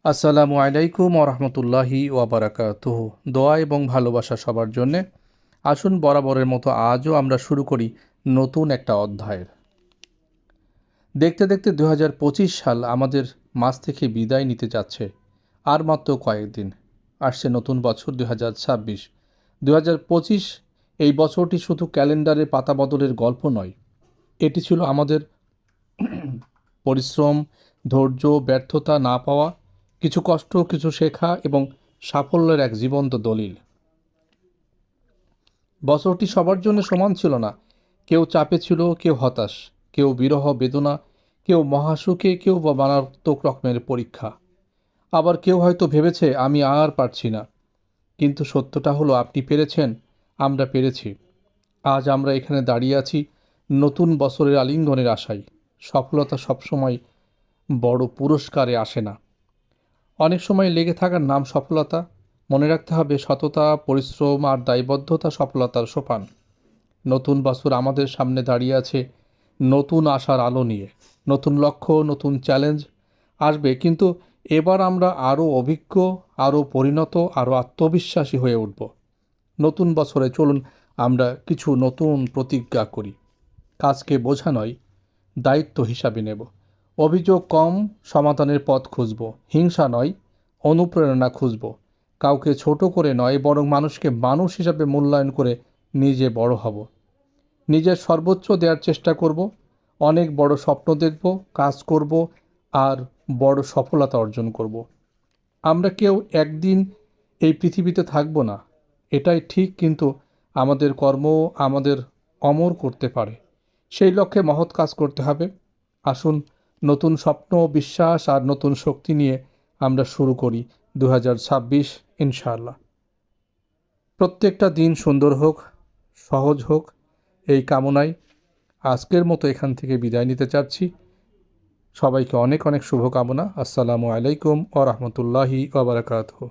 আসসালামু আলাইকুম ওরহমতুল্লাহি ওয়াবারাকাতুহু। দোয়া এবং ভালোবাসা সবার জন্যে। আসুন বরাবরের মতো আজও আমরা শুরু করি নতুন একটা অধ্যায়ের। দেখতে দেখতে 2025 সাল আমাদের মাঝ থেকে বিদায় নিতে যাচ্ছে। আর মাত্র কয়েকদিন। আসছে নতুন বছর 2026। 2025 এই বছরটি শুধু ক্যালেন্ডারের পাতা বদলের গল্প নয়, এটি ছিল আমাদের পরিশ্রম, ধৈর্য, ব্যর্থতা, না পাওয়া কিছু কষ্ট, কিছু শেখা এবং সাফল্যের এক জীবন্ত দলিল। বছরটি সবার জন্য সমান ছিল না। কেউ চাপে ছিল, কেউ হতাশ, কেউ বিরহ বেদনা, কেউ মহাসুখে, কেউ বা মারাত্মক রকমের পরীক্ষা। আবার কেউ হয়তো ভেবেছে আমি আর পারছি না। কিন্তু সত্যটা হলো আপনি পেরেছেন, আমরা পেরেছি। আজ আমরা এখানে দাঁড়িয়ে আছি নতুন বছরের আলিঙ্গনের আশায়। সফলতা সবসময় বড় পুরস্কারে আসে না, অনেক সময় লেগে থাকার নাম সফলতা। মনে রাখতে হবে সততা, পরিশ্রম আর দায়বদ্ধতা সফলতার সোপান। নতুন বছর আমাদের সামনে দাঁড়িয়ে আছে নতুন আশার আলো নিয়ে। নতুন লক্ষ্য, নতুন চ্যালেঞ্জ আসবে, কিন্তু এবার আমরা আরও অভিজ্ঞ, আরও পরিণত, আরও আত্মবিশ্বাসী হয়ে উঠব। নতুন বছরে চলুন আমরা কিছু নতুন প্রতিজ্ঞা করি। কাজকে বোঝা নয়, দায়িত্ব হিসাবে নেব। অভিযোগ কম, সমাধানের পথ খুঁজব। হিংসা নয়, অনুপ্রেরণা খুঁজব। কাউকে ছোট করে নয়, বরং মানুষকে মানুষ হিসাবে মূল্যায়ন করে নিজে বড় হব। নিজের সর্বোচ্চ দেওয়ার চেষ্টা করব। অনেক বড় স্বপ্ন দেখব, কাজ করব আর বড় সফলতা অর্জন করব। আমরা কেউ একদিন এই পৃথিবীতে থাকব না, এটাই ঠিক, কিন্তু আমাদের কর্ম আমাদের অমর করতে পারে। সেই লক্ষ্যে মহৎ কাজ করতে হবে। আসুন নতুন স্বপ্ন, বিশ্বাস আর নতুন শক্তি নিয়ে আমরা শুরু করি 2026 ইনশাআল্লাহ। প্রত্যেকটা দিন সুন্দর হোক, সহজ হোক, এই কামনায় আজকের মতো এখান থেকে বিদায় নিতে চাচ্ছি। সবাইকে অনেক অনেক শুভকামনা। আসসালামু আলাইকুম ওয়া রাহমাতুল্লাহি ওয়া বারাকাতুহু।